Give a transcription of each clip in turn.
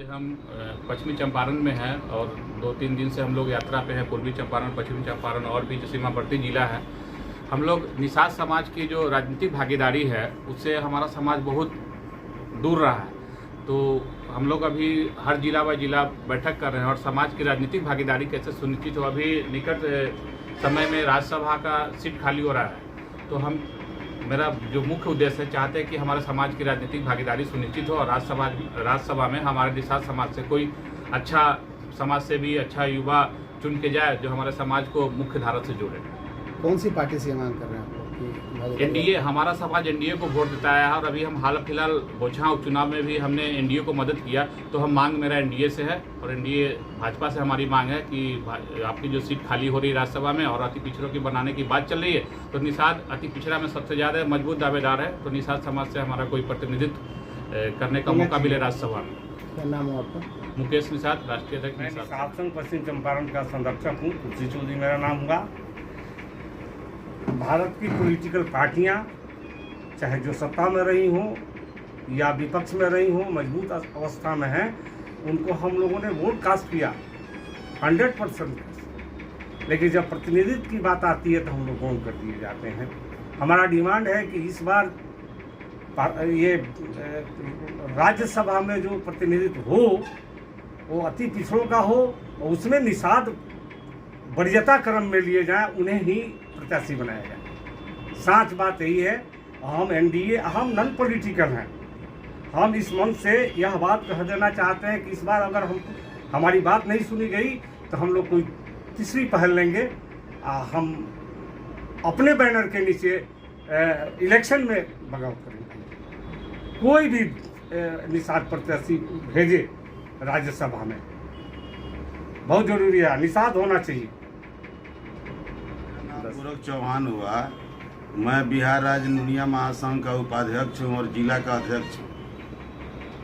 आज हम पश्चिमी चंपारण में हैं और 2-3 दिन से हम लोग यात्रा पे हैं। पूर्वी चंपारण, पश्चिमी चंपारण और भी जो सीमावर्ती जिला है, हम लोग निषाद समाज की जो राजनीतिक भागीदारी है उससे हमारा समाज बहुत दूर रहा है। तो हम लोग अभी हर जिला व जिला बैठक कर रहे हैं और समाज की राजनीतिक भागीदारी कैसे सुनिश्चित हो। अभी निकट समय में राज्यसभा का सीट खाली हो रहा है, तो मेरा जो मुख्य उद्देश्य है, चाहते हैं कि हमारे समाज की राजनीतिक भागीदारी सुनिश्चित हो और राज्यसभा में हमारे निषाद समाज से कोई अच्छा समाज से भी अच्छा युवा चुन के जाए जो हमारे समाज को मुख्य धारा से जोड़े। कौन सी पार्टी से मांग कर रहे हैं आप? एनडीए, हमारा समाज एनडीए को वोट देता है और अभी हम हाल फिलहाल बोचहा उपचुनाव में भी हमने एनडीए को मदद किया। तो हम मांग मेरा एनडीए से है और एनडीए भाजपा से हमारी मांग है कि आपकी जो सीट खाली हो रही है राज्यसभा में और अति पिछड़ों की बनाने की बात चल रही है, तो निषाद अति पिछड़ा में सबसे ज़्यादा मजबूत दावेदार है। तो निषाद समाज से हमारा कोई प्रतिनिधित्व करने का मौका मिले राज्यसभा में। क्या नाम है आपका? मुकेश निषाद, राष्ट्रीय अध्यक्ष मैं निषाद निषाद संघ पश्चिम चंपारण का संरक्षक हूँ। तुलसी चौधरी मेरा नाम हुआ। भारत की पॉलिटिकल पार्टियां चाहे जो सत्ता में रही हों या विपक्ष में रही हों, मजबूत अवस्था में हैं, उनको हम लोगों ने वोट कास्ट किया 100%। लेकिन जब प्रतिनिधित्व की बात आती है तो हम लोग गौण कर दिए जाते हैं। हमारा डिमांड है कि इस बार ये राज्यसभा में जो प्रतिनिधित्व हो वो अति पिछड़ों का हो और उसमें निषाद वरीयता क्रम में लिए जाएं, उन्हें ही प्रत्याशी बनाया जाए। साच बात यही है, हम एनडीए, हम नॉन पॉलिटिकल हैं। हम इस मंच से यह बात कह देना चाहते हैं कि इस बार अगर हमारी बात नहीं सुनी गई तो हम लोग कोई तीसरी पहल लेंगे। हम अपने बैनर के नीचे इलेक्शन में बगावत करेंगे। कोई भी निषाद प्रत्याशी भेजे राज्यसभा में, बहुत जरूरी है, निषाद होना चाहिए। पूरक चौहान हुआ। मैं बिहार राज्य नुनिया महासंघ का उपाध्यक्ष हूँ और जिला का अध्यक्ष हूँ।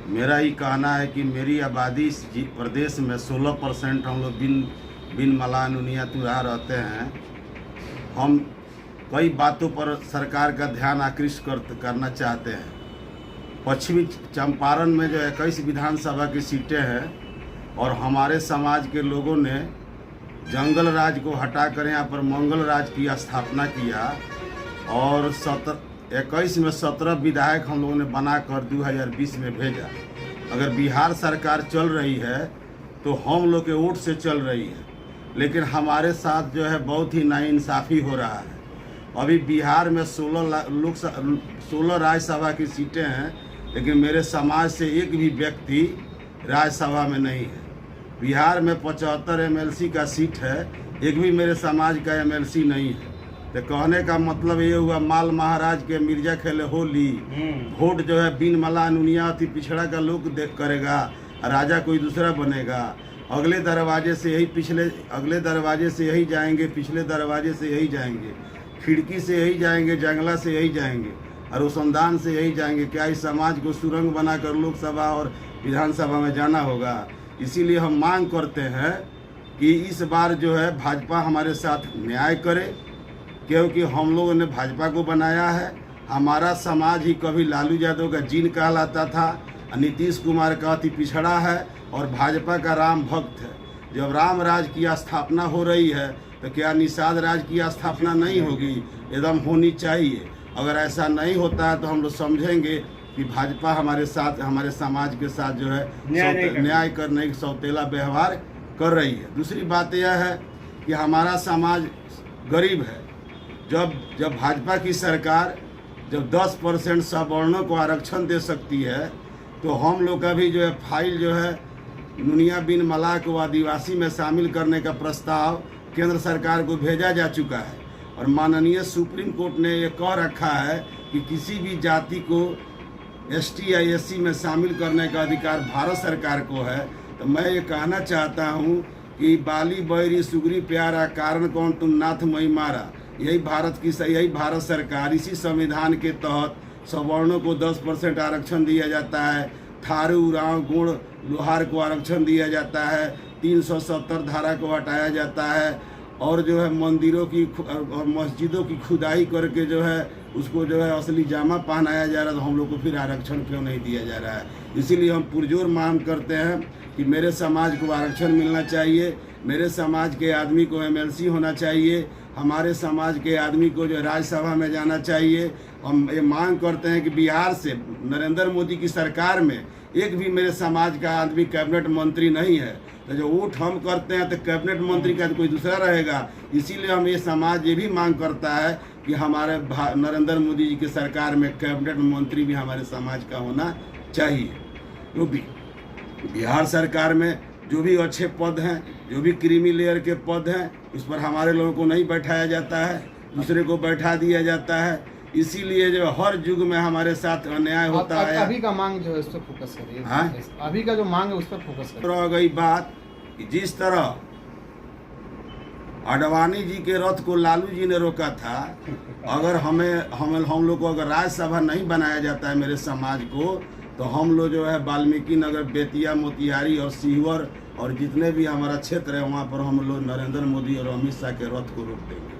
मेरा ये कहना है कि मेरी आबादी इस प्रदेश में 16% हम लोग बिन मला नुनिया तुरा रहते हैं। हम कई बातों पर सरकार का ध्यान आकृष्ट करना चाहते हैं। पश्चिमी चंपारण में जो 21 विधानसभा की सीटें हैं और हमारे समाज के लोगों ने जंगल राज को हटाकर यहाँ पर मंगल राज की स्थापना किया और 21 में 17 विधायक हम लोगों ने बनाकर 2020 में भेजा। अगर बिहार सरकार चल रही है तो हम लोग के वोट से चल रही है, लेकिन हमारे साथ जो है बहुत ही नाइंसाफ़ी हो रहा है। अभी बिहार में 16 राज्यसभा की सीटें हैं, लेकिन मेरे समाज से एक भी व्यक्ति राज्यसभा में नहीं है। बिहार में 75 एमएलसी का सीट है, एक भी मेरे समाज का एमएलसी नहीं है। तो कहने का मतलब ये हुआ, माल महाराज के मिर्जा खेले होली, वोट जो है बिन मला नुनिया अति पिछड़ा का लोग करेगा, राजा कोई दूसरा बनेगा। अगले दरवाजे से यही जाएंगे, पिछले दरवाजे से यही जाएंगे, खिड़की से यही जाएंगे, जंगला से यही जाएंगे और रोशनदान से यही जाएंगे। क्या इस समाज को सुरंग बनाकर लोकसभा और विधानसभा में जाना होगा? इसीलिए हम मांग करते हैं कि इस बार जो है भाजपा हमारे साथ न्याय करे, क्योंकि हम लोगों ने भाजपा को बनाया है। हमारा समाज ही कभी लालू यादव का जीन कहलाता था, नीतीश कुमार का अति पिछड़ा है और भाजपा का राम भक्त है। जब राम राज की स्थापना हो रही है तो क्या निषाद राज की स्थापना नहीं होगी? एकदम होनी चाहिए। अगर ऐसा नहीं होता है तो हम लोग समझेंगे कि भाजपा हमारे साथ, हमारे समाज के साथ जो है न्याय करने की सौतेला व्यवहार कर रही है। दूसरी बात यह है कि हमारा समाज गरीब है। जब भाजपा की सरकार जब 10% सवर्णों को आरक्षण दे सकती है, तो हम लोग का भी जो है फाइल जो है नुनिया बिन मला को आदिवासी में शामिल करने का प्रस्ताव केंद्र सरकार को भेजा जा चुका है और माननीय सुप्रीम कोर्ट ने ये कह रखा है कि किसी भी जाति को एसटी या एससी में शामिल करने का अधिकार भारत सरकार को है। तो मैं ये कहना चाहता हूँ कि बाली बैरी सुगरी प्यारा, कारण कौन तुम नाथ मई मारा, यही भारत सरकार, इसी संविधान के तहत सवर्णों को 10% आरक्षण दिया जाता है। थारू, उरांव, गुण, लोहार को आरक्षण दिया जाता है। 370 धारा को हटाया जाता है और जो है मंदिरों की और मस्जिदों की खुदाई करके जो है उसको जो है असली जामा पहनाया जा रहा है, तो हम लोग को फिर आरक्षण क्यों नहीं दिया जा रहा है। इसीलिए हम पुरजोर मांग करते हैं कि मेरे समाज को आरक्षण मिलना चाहिए, मेरे समाज के आदमी को MLC होना चाहिए, हमारे समाज के आदमी को जो राज्यसभा में जाना चाहिए। हम ये मांग करते हैं कि बिहार से नरेंद्र मोदी की सरकार में एक भी मेरे समाज का आदमी कैबिनेट मंत्री नहीं है, तो जो वोट हम करते हैं तो कैबिनेट मंत्री का तो कोई दूसरा रहेगा। इसीलिए हम ये समाज ये भी मांग करता है कि हमारे नरेंद्र मोदी जी की सरकार में कैबिनेट मंत्री भी हमारे समाज का होना चाहिए, क्योंकि बिहार सरकार में जो भी अच्छे पद हैं, जो भी क्रीमी लेयर के पद हैं, उस पर हमारे लोगों को नहीं बैठाया जाता है, दूसरे को बैठा दिया जाता है। इसीलिए जो हर युग में हमारे साथ अन्याय होता है। अभी का मांग जो है उस पर फोकस करिए। हाँ? अभी का जो मांग है उस पर फोकस करिए। रह गई बात कि जिस तरह आडवाणी जी के रथ को लालू जी ने रोका था, अगर हम लोग को अगर राज्यसभा नहीं बनाया जाता है मेरे समाज को, तो हम लोग जो है वाल्मीकि नगर, बेतिया, मोतिहारी और सीहोर और जितने भी हमारा क्षेत्र है वहाँ पर हम लोग नरेंद्र मोदी और अमित शाह के रथ को रोक देंगे।